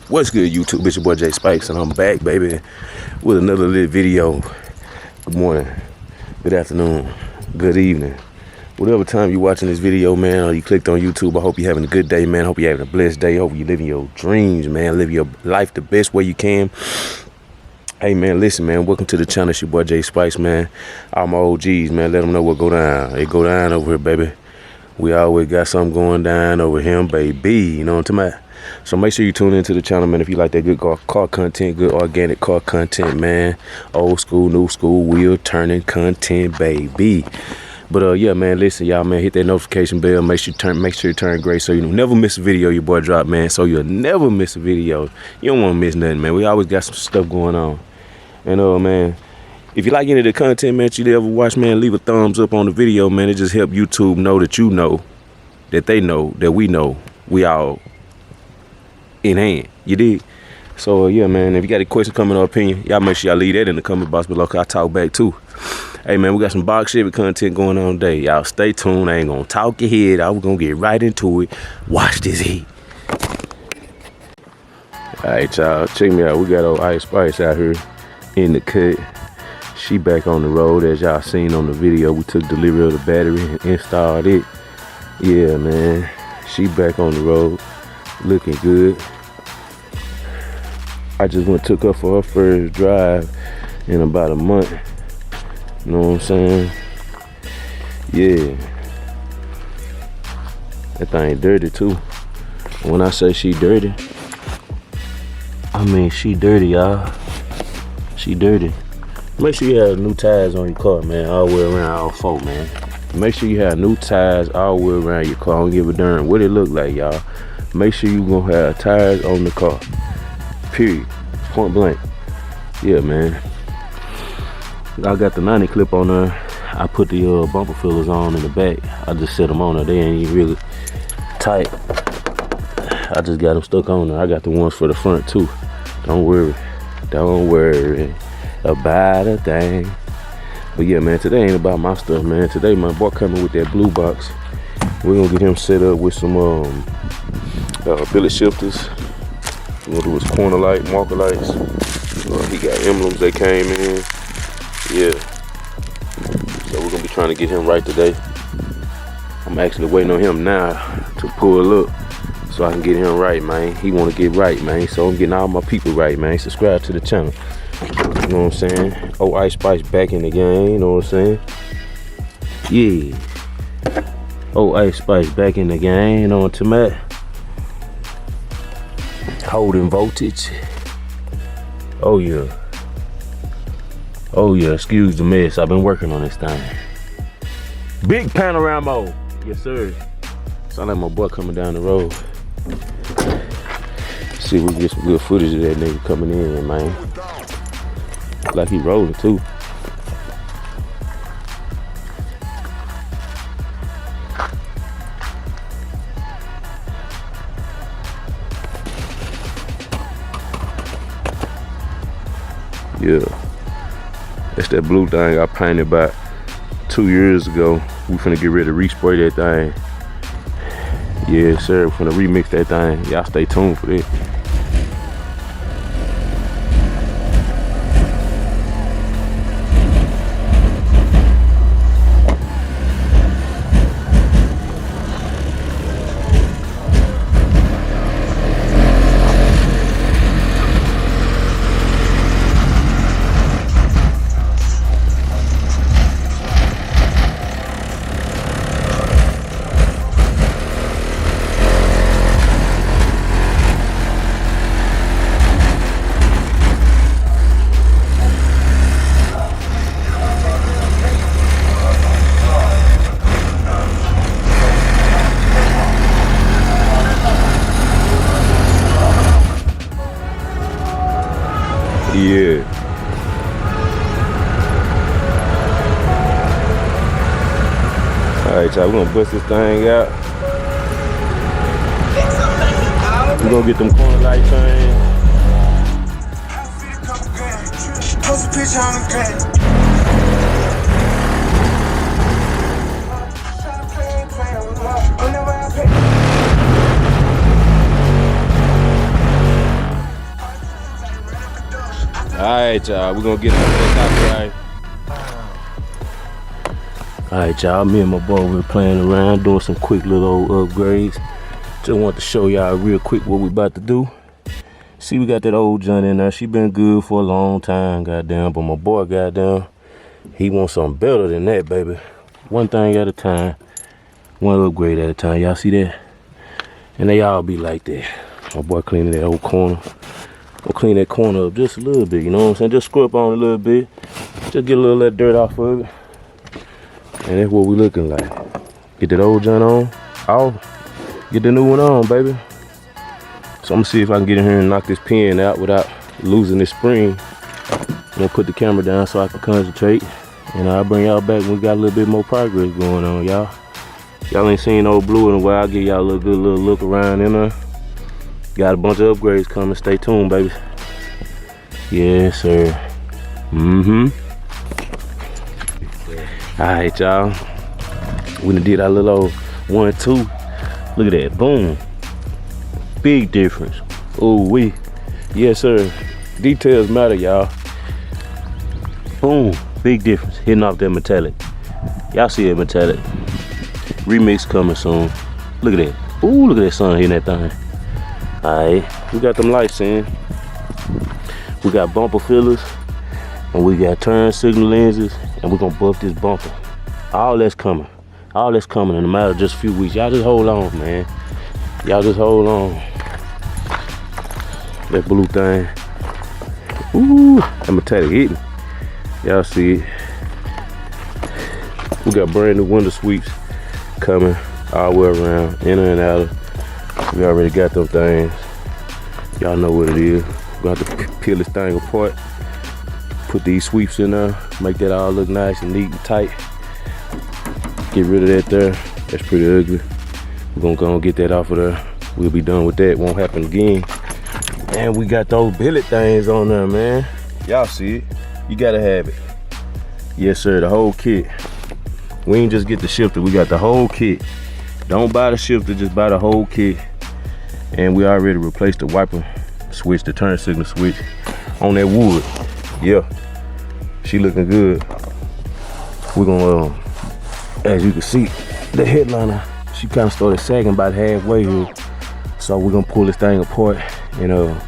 What's good, YouTube? It's your boy Jay Spikes, and I'm back, baby, with another lit video. Good morning, good afternoon, good evening. Whatever time you're watching this video, man, or you clicked on YouTube, I hope you're having a good day, man. I hope you're having a blessed day. I hope you're living your dreams, man. Live your life the best way you can. Hey, man, listen, man, welcome to the channel. It's your boy Jay Spikes, man. All my OGs, man, let them know what go down. It go down over here, baby. We always got something going down over here, baby. You know what I'm talking about? So make sure you tune into the channel, man, if you like that good car content, good organic car content, man. Old school, new school, wheel turning content, baby. But yeah, man, listen, y'all, man, hit that notification bell. Make sure you turn gray so you never miss a video your boy drop, man. So you'll never miss a video. You don't want to miss nothing, man. We always got some stuff going on. And man, if you like any of the content, man, you ever watch, man, leave a thumbs up on the video, man. It just help YouTube know that you know, that they know, that we know, we all in hand. You dig? So yeah, man, if you got any questions, comment, or opinion, y'all make sure y'all leave that in the comment box below, cause I talk back too. Hey, man, we got some box Chevy content going on today. Y'all stay tuned. I ain't gonna talk your head. I was gonna get right into it. Watch this heat. All right, y'all, check me out. We got old Ice Spice out here in the cut. She back on the road, as y'all seen on the video. We took delivery of the battery and installed it. Yeah, man, she back on the road, looking good. I just took her for her first drive in about a month. You know what I'm saying? Yeah. That thing dirty too. When I say she dirty, I mean she dirty, y'all. She dirty. Make sure you have new tires on your car, man, all the way around, all four, man. Make sure you have new tires all the way around your car. I don't give a darn what it look like, y'all. Make sure you gonna have tires on the car. Period. Point blank. Yeah, man. I got the 90 clip on there. I put the bumper fillers on in the back. I just set them on there. They ain't even really tight. I just got them stuck on there. I got the ones for the front too. Don't worry. Don't worry about a thing. But yeah, man, today ain't about my stuff, man. Today my boy coming with that blue box. We're gonna get him set up with some billet shifters. We're gonna do his corner light, marker lights. He got emblems that came in. Yeah. So we're gonna be trying to get him right today. I'm actually waiting on him now to pull up so I can get him right, man. He wanna get right, man. So I'm getting all my people right, man. Subscribe to the channel. You know what I'm saying? Oh, Ice Spice back in the game, you know what I'm saying? Yeah. Oh, Ice Spice back in the game, you know what I'm talking about? Holding voltage. Oh yeah. Oh yeah, excuse the mess. I've been working on this thing. Big panorama. Yes, sir. Sound like my boy coming down the road. See if we can get some good footage of that nigga coming in, man. Like he rolling too. Yeah. That's that blue thing I painted about 2 years ago. We finna get ready to respray that thing. Yeah, sir, we finna remix that thing. Y'all stay tuned for that. Yeah. Alright, y'all, we're gonna bust this thing out. We're gonna get them corner light things. Post a picture on the ground. Alright, y'all, we're gonna get into this outside. Alright, y'all, me and my boy were playing around, doing some quick little old upgrades. Just want to show y'all real quick what we about to do. See, we got that old John in there. She been good for a long time, goddamn, but my boy, goddamn, he wants something better than that, baby. One thing at a time, one upgrade at a time. Y'all see that? And they all be like that. My boy cleaning that old corner. We'll clean that corner up just a little bit, you know what I'm saying? Just scrub on a little bit. Just get a little of that dirt off of it. And that's what we looking like. Get that old John on. Off. Get the new one on, baby. So I'm gonna see if I can get in here and knock this pin out without losing this spring. I'm gonna put the camera down so I can concentrate. And I'll bring y'all back when we got a little bit more progress going on, y'all. Y'all ain't seen old Blue in a while. I'll give y'all a little good little look around in there. Got a bunch of upgrades coming. Stay tuned, baby. Yes, sir. Alright, y'all. We done did our little old 1, 2. Look at that. Boom. Big difference. Oh, we. Yes, sir. Details matter, y'all. Boom. Big difference. Hitting off that metallic. Y'all see it metallic. Remix coming soon. Look at that. Ooh, look at that sun hitting that thing. Alright, we got them lights in. We got bumper fillers, and we got turn signal lenses, and we're gonna buff this bumper. All that's coming. All that's coming in a matter of just a few weeks. Y'all just hold on, man. Y'all just hold on. That blue thing. Ooh, that metallic hitting. Y'all see it. We got brand new window sweeps coming all the way around, inner and outer. We already got them things. Y'all know what it is. We're gonna have to peel this thing apart. Put these sweeps in there. Make that all look nice and neat and tight. Get rid of that there. That's pretty ugly. We're gonna go and get that off of there. We'll be done with that. Won't happen again. And we got those billet things on there, man. Y'all see it. You gotta have it. Yes, sir. The whole kit. We ain't just get the shifter. We got the whole kit. Don't buy the shifter. Just buy the whole kit. And we already replaced the wiper switch, the turn signal switch on that wood. Yeah, she looking good. We're gonna, as you can see, the headliner, she kind of started sagging about halfway here. So we're gonna pull this thing apart and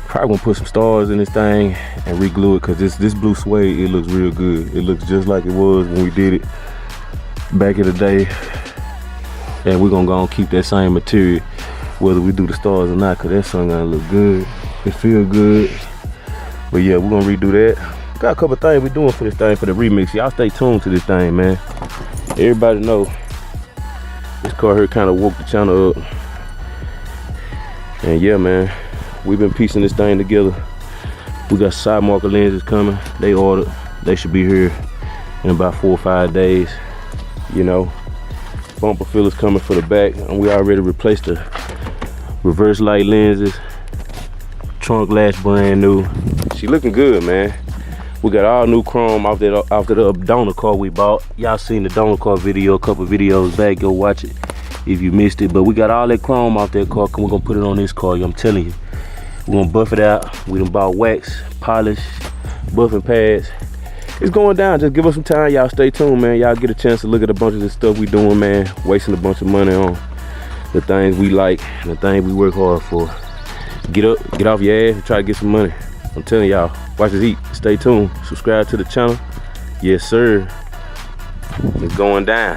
probably gonna put some stars in this thing and re-glue it, cause this blue suede, it looks real good. It looks just like it was when we did it back in the day. And we're gonna go and keep that same material whether we do the stars or not, cause that sun gonna look good. It feel good. But yeah, we're gonna redo that. Got a couple things we doing for this thing, for the remix. Y'all stay tuned to this thing, man. Everybody know this car here kind of woke the channel up. And yeah, man, we've been piecing this thing together. We got side marker lenses coming. They ordered. They should be here in about 4 or 5 days. You know, bumper fillers coming for the back, and we already replaced the reverse light lenses. Trunk latch brand new. She looking good, man. We got all new chrome off the donor car we bought. Y'all seen the donor car video a couple videos back. Go watch it if you missed it. But we got all that chrome off that car. We're gonna put it on this car. I'm telling you, we're gonna buff it out. We done bought wax, polish, buffing pads. It's going down. Just give us some time. Y'all stay tuned, man. Y'all get a chance to look at a bunch of this stuff we doing, man. Wasting a bunch of money on the things we like and the things we work hard for. Get up, get off your ass and try to get some money. I'm telling y'all, watch this heat. Stay tuned. Subscribe to the channel. Yes, sir. It's going down.